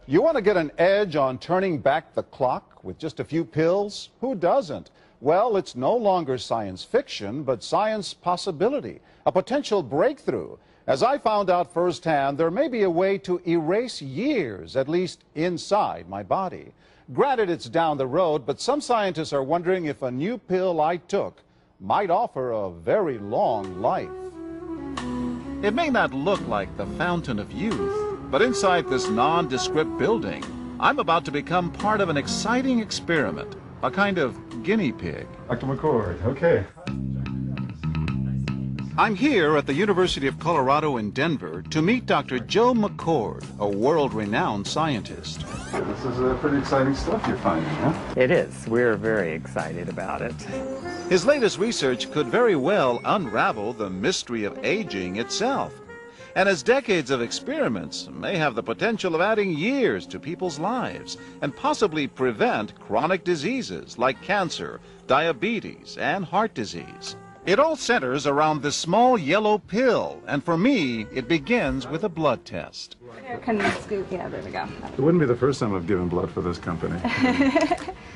You want to get an edge on turning back the clock with just a few pills? Who doesn't? Well, it's no longer science fiction, but science possibility, a potential breakthrough. As I found out firsthand, there may be a way to erase years, at least inside my body. Granted, it's down the road, but some scientists are wondering if a new pill I took might offer a very long life. It may not look like the fountain of youth, but inside this nondescript building, I'm about to become part of an exciting experiment, a kind of guinea pig. Dr. McCord, okay. I'm here at the University of Colorado in Denver to meet Dr. Joe McCord, a world-renowned scientist. This is pretty exciting stuff you're finding, huh? It is. We're very excited about it. His latest research could very well unravel the mystery of aging itself. And his decades of experiments may have the potential of adding years to people's lives and possibly prevent chronic diseases like cancer, diabetes, and heart disease. It all centers around this small yellow pill, and for me, it begins with a blood test. Can you scoop? Yeah, there we go. It wouldn't be the first time I've given blood for this company.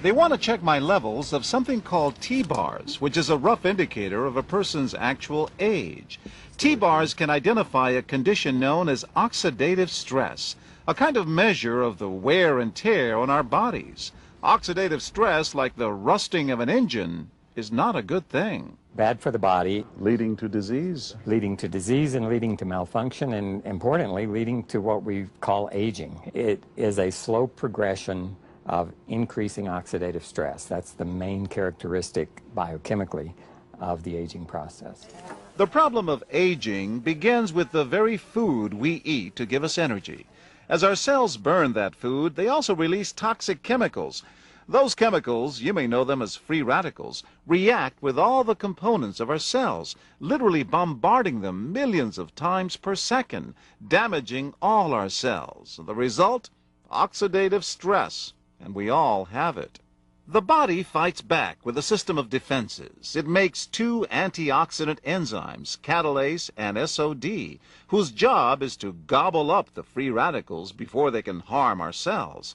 They want to check my levels of something called T-bars, which is a rough indicator of a person's actual age. T-bars can identify a condition known as oxidative stress, a kind of measure of the wear and tear on our bodies. Oxidative stress, like the rusting of an engine, is not a good thing. Bad for the body. Leading to disease? Leading to disease and leading to malfunction, and importantly, leading to what we call aging. It is a slow progression of increasing oxidative stress. That's the main characteristic biochemically of the aging process. The problem of aging begins with the very food we eat to give us energy. As our cells burn that food, they also release toxic chemicals. Those chemicals, you may know them as free radicals, react with all the components of our cells, literally bombarding them millions of times per second, damaging all our cells. The result? Oxidative stress, and we all have it. The body fights back with a system of defenses. It makes two antioxidant enzymes, Catalase and SOD, whose job is to gobble up the free radicals before they can harm our cells.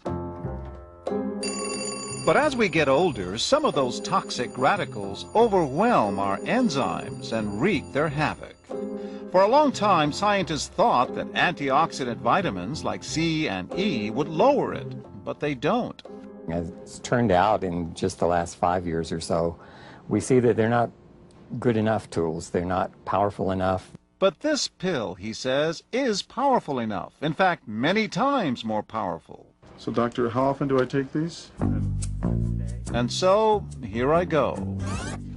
But as we get older, some of those toxic radicals overwhelm our enzymes and wreak their havoc. For a long time, scientists thought that antioxidant vitamins like C and E would lower it, but they don't. As it's turned out in just the last 5 years or so, we see that they're not good enough tools. They're not powerful enough. But this pill, he says, is powerful enough. In fact, many times more powerful. So, doctor, how often do I take these? And so, here I go.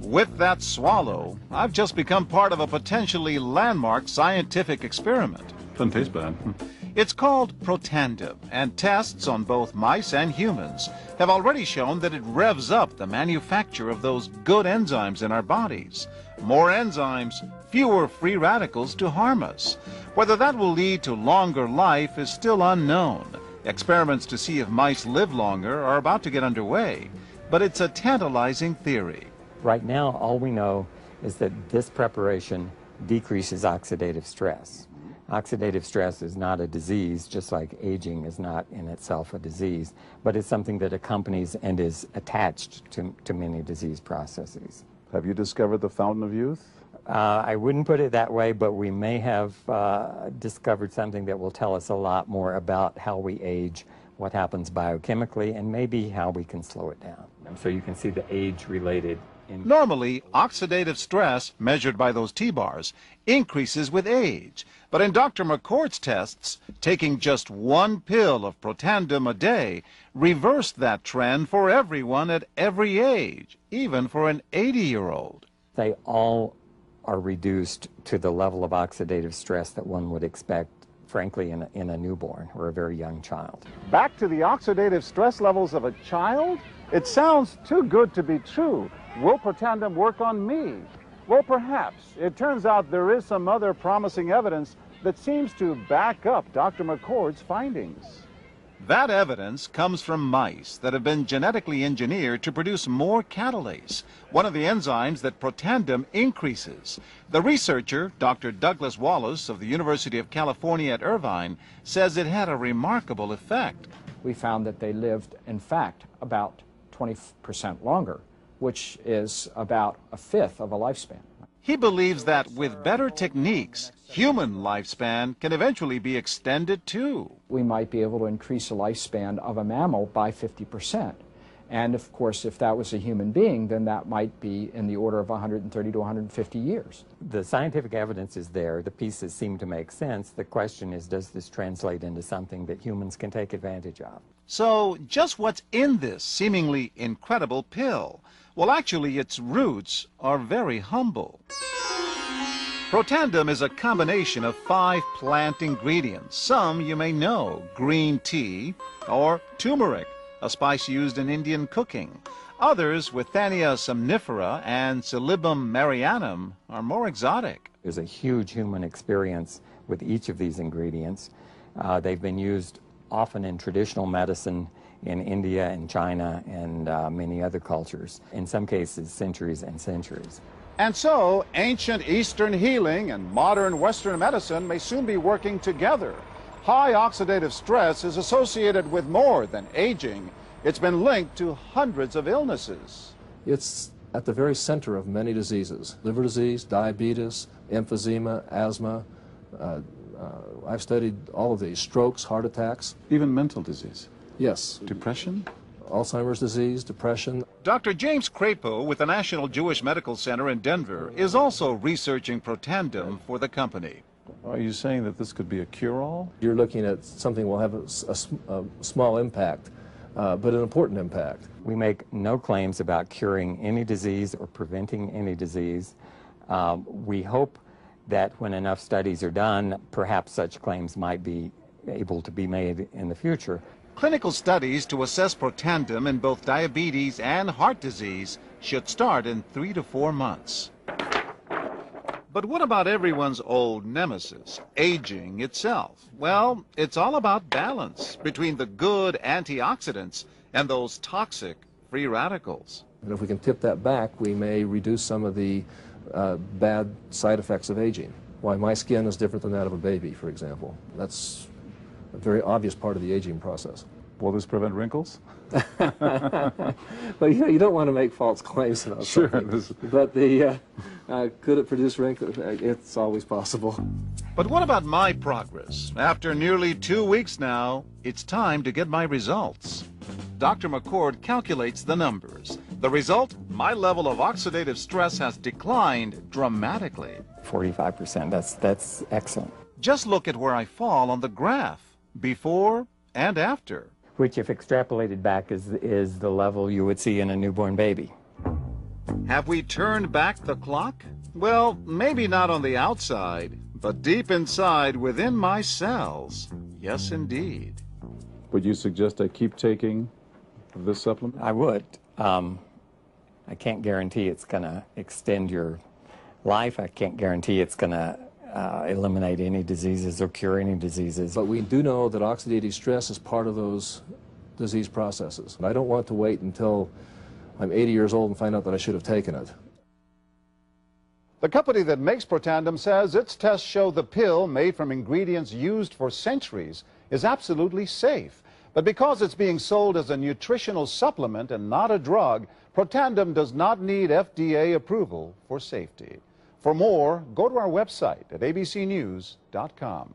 With that swallow, I've just become part of a potentially landmark scientific experiment. Doesn't taste bad. It's called Protandim, and tests on both mice and humans have already shown that it revs up the manufacture of those good enzymes in our bodies. More enzymes, fewer free radicals to harm us. Whether that will lead to longer life is still unknown. Experiments to see if mice live longer are about to get underway, but it's a tantalizing theory. Right now, all we know is that this preparation decreases oxidative stress. Oxidative stress is not a disease, just like aging is not in itself a disease, but it's something that accompanies and is attached to many disease processes. Have you discovered the fountain of youth? I wouldn't put it that way, but we may have discovered something that will tell us a lot more about how we age, what happens biochemically, and maybe how we can slow it down. So you can see the age-related. Normally, oxidative stress, measured by those T-bars, increases with age. But in Dr. McCord's tests, taking just one pill of Protandim a day reversed that trend for everyone at every age, even for an 80-year-old. They all are reduced to the level of oxidative stress that one would expect, frankly, in a newborn or a very young child. Back to the oxidative stress levels of a child? It sounds too good to be true. Will Protandim work on me? Well, perhaps. It turns out there is some other promising evidence that seems to back up Dr. McCord's findings. That evidence comes from mice that have been genetically engineered to produce more catalase, one of the enzymes that Protandim increases. The researcher, Dr. Douglas Wallace of the University of California at Irvine, says it had a remarkable effect. We found that they lived, in fact, about 20% longer, which is about a fifth of a lifespan. He believes that with better techniques, human lifespan can eventually be extended too. We might be able to increase the lifespan of a mammal by 50%. And of course, if that was a human being, then that might be in the order of 130 to 150 years. The scientific evidence is there. The pieces seem to make sense. The question is, does this translate into something that humans can take advantage of? So, just what's in this seemingly incredible pill? Well, actually, its roots are very humble. Protandim is a combination of 5 plant ingredients. Some you may know: green tea or turmeric, a spice used in Indian cooking. Others, Withania somnifera and Silybum marianum, are more exotic. There's a huge human experience with each of these ingredients. They've been used often in traditional medicine in India and China and many other cultures, in some cases centuries and centuries. And so, ancient Eastern healing and modern Western medicine may soon be working together. High oxidative stress is associated with more than aging. It's been linked to hundreds of illnesses. It's at the very center of many diseases: liver disease, diabetes, emphysema, asthma. I've studied all of these: strokes, heart attacks. Even mental disease. Yes. Depression? Alzheimer's disease, depression. Dr. James Crapo with the National Jewish Medical Center in Denver is also researching Protandim for the company. Are you saying that this could be a cure-all? You're looking at something that will have a small impact, but an important impact. We make no claims about curing any disease or preventing any disease. We hope that when enough studies are done, perhaps such claims might be able to be made in the future. Clinical studies to assess Protandim in both diabetes and heart disease should start in 3 to 4 months. But what about everyone's old nemesis, aging itself? Well, it's all about balance between the good antioxidants and those toxic free radicals. And if we can tip that back, we may reduce some of the bad side effects of aging. Why my skin is different than that of a baby, for example. That's a very obvious part of the aging process. Will this prevent wrinkles? Well, you don't want to make false claims about something. But could it produce wrinkles? It's always possible. But what about my progress? After nearly 2 weeks now, it's time to get my results. Dr. McCord calculates the numbers. The result? My level of oxidative stress has declined dramatically. 45%, that's excellent. Just look at where I fall on the graph, before and after. Which, if extrapolated back, is the level you would see in a newborn baby. Have we turned back the clock? Well, maybe not on the outside, but deep inside within my cells. Yes, indeed. Would you suggest I keep taking this supplement? I would. I can't guarantee it's going to extend your life. I can't guarantee it's going to eliminate any diseases or cure any diseases. But we do know that oxidative stress is part of those disease processes. And I don't want to wait until I'm 80 years old and find out that I should have taken it. The company that makes Protandim says its tests show the pill, made from ingredients used for centuries, is absolutely safe. But because it's being sold as a nutritional supplement and not a drug, Protandim does not need FDA approval for safety. For more, go to our website at abcnews.com.